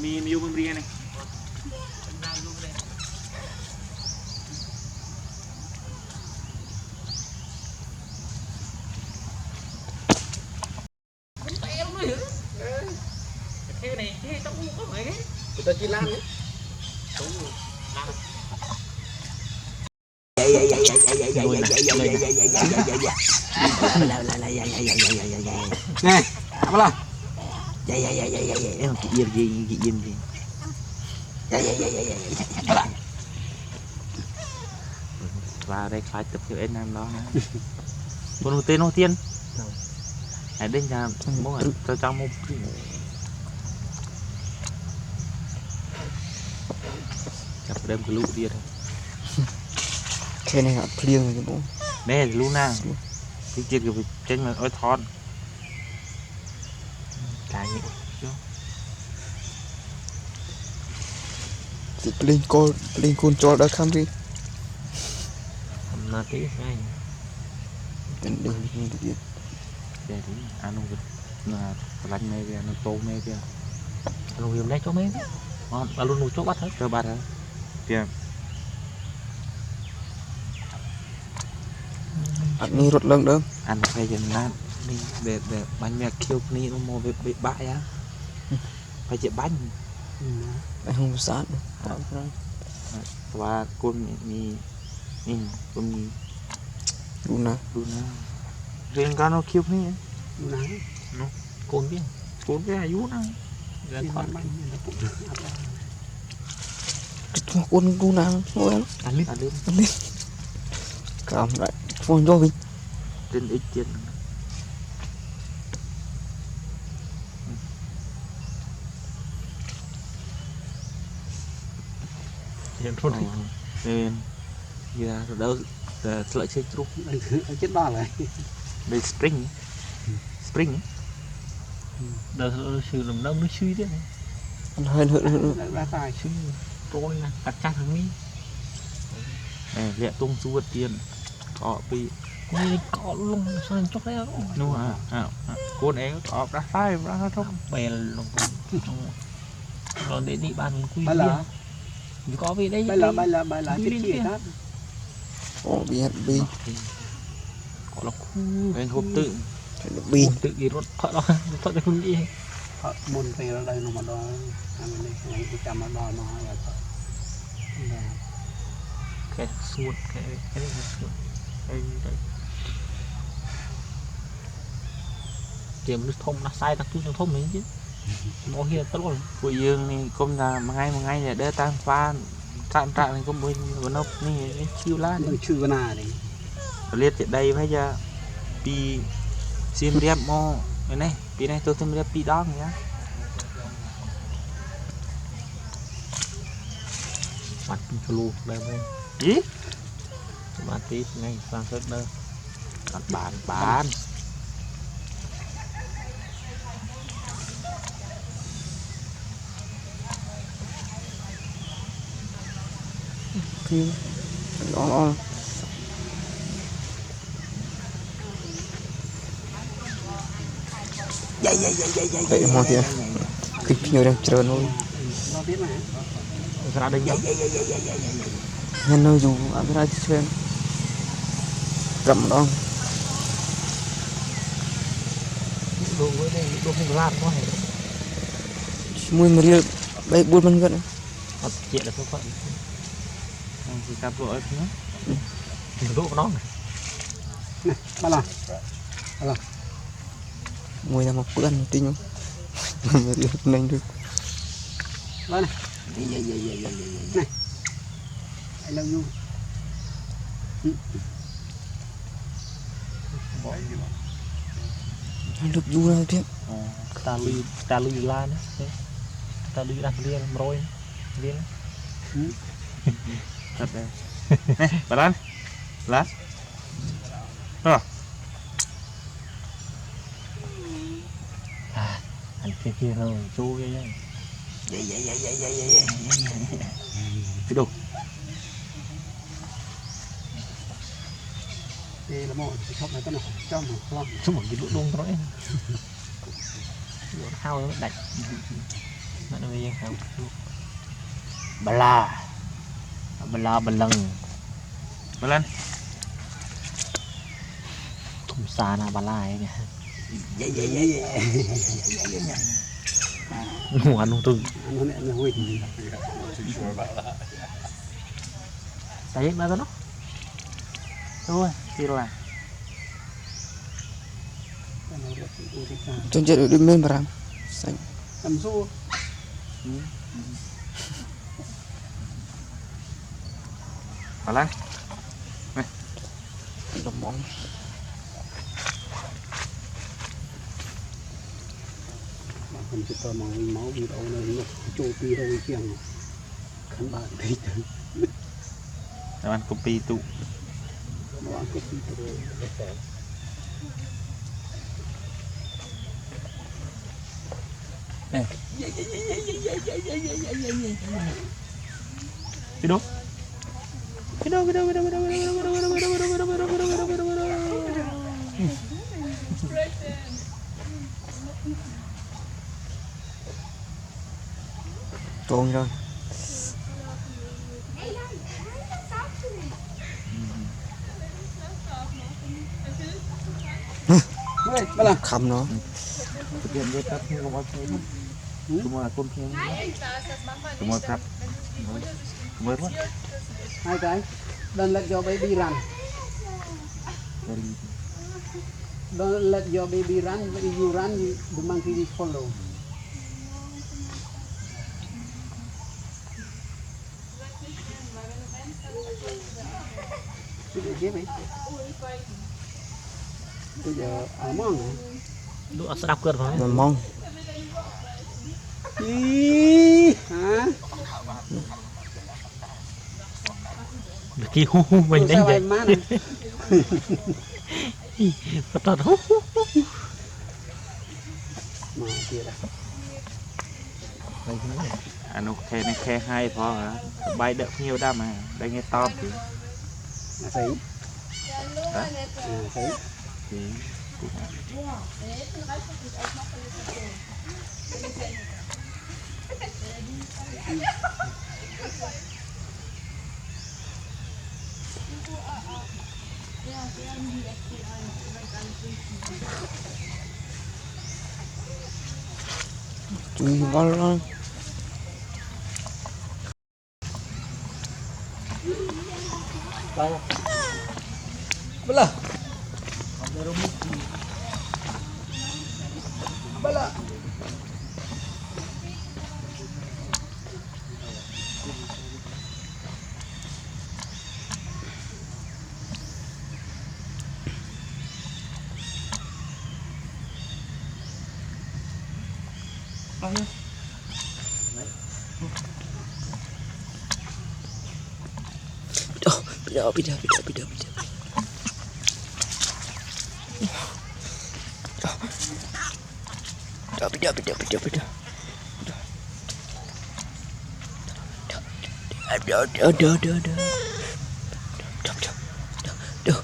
mi yêu con riêng này cái này cái tao không có mấy người ta chỉ làm đấy nè apa lah chị Diêm gì vào đây khai tập cho em làm đó con đầu tiên hãy đến nhà bố cho trong một chặt đem cái lũ đi thôi cái này là liêng rồi bố đây là lũ nào cái chuyện của trên là ôi thon cái gì lên con cho đã khám đi mà tí ngay cần đi để đi ăn không được là lạnh mê kìa nó tô mê kìa nó hiểm đấy cho mê mà luôn một chỗ bắt hết cho bắt hết kìa ăn đi rốt lưng đó ăn phải dần nát đi để bánh mẹ kêu ni nó mua bị bại á phải chịu bánh anh không sát và con con Luna riêng cá nó kêu ni nó con cái hay vú nó con Luna ngồi ăn lên cảm lại phong cho mình trên ít tiền hiện thôi nên giờ đâu lợi chơi trúc chết ba lại đây spring đời sự làm đông nó suy đấy hơn ra tài suy tôi là đặt chặt thằng mi này lẹ tung xuống tiền họ bị có luôn sao chốc đấy đúng con ấy có ra sai ra không bè luôn rồi để đi bàn quy có về đây bài là cái gì đó bị có là khu anh hộp tự bị tự gì nó thợ đó thợ để không đi buồn về ở đây nó mà đo anh này cái chăm nó đo nó là cái suốt cái này suốt đây tiệm nước thông là sai tắc nước thông đấy chứ nó kia tất luôn của dương này công là một ngày để đỡ tan pha trạng này có bên nó này chiêu lá nó chưa vào nào đấy liệt ở đây bây giờ pi xiêm đẹp mò này pi này tôi thêm đẹp pi đó nhá mặt cho luôn đây đây gì mà tí ngay sang hết đâu bán khi nó vậy mà thì kịch nhiều đang chờ thôi nó biết mà ra đây nhân nơi dù ăn ra chơi rậm đó đồ với đây đồ không ra có thể mùi mà đi bay buôn bên gần thật chuyện là số phận thì cặp vợ nữa đồ nó này ba là mùi là một bữa ăn tinh mà đi nhanh được đây này này I love you anh được du ra tiếp ta lui la nữa ta lui đặt liền rồi liền thật đấy này bà lan lát anh kia rồi chú vậy cái đồ đây là một cái shop này có nào trong một con chú một cái lỗ đông thôi hao nó đạch nó bây giờ hao bà la bà lần bà lên thùng xa na bà la ấy kìa ngủ ăn không từng nó nè nó huy đấy mà nó thôi thì là Chân chết được men barang. Xanh. làm xua bà lên Đồng mong. mình chỉ tơ mong máu bị đâu nó trôi pi đâu chiang khán bạn thấy từ làm ăn copy tụ nó ăn cái pi từ cái đó Trôn rồi. đây là Khăm nó. thực hiện với các không có chơi cuma là con kia cuma cặp mới quá hai cái don't let your baby run don't let your baby run if you run the monkey will follow cái gì bây giờ ở mong hả đũa sắp cơn phải Mà mong. Ý, hả kia hu hu mình đánh sao vậy em má này bắt đầu hu hu mà kia đây anh ok này khe hay phò hả bay đỡ nhiều đam mà đây nghe to thì là thấy đó thấy thì Chui ngon lắm. Bala Bala Bida. Đỡ.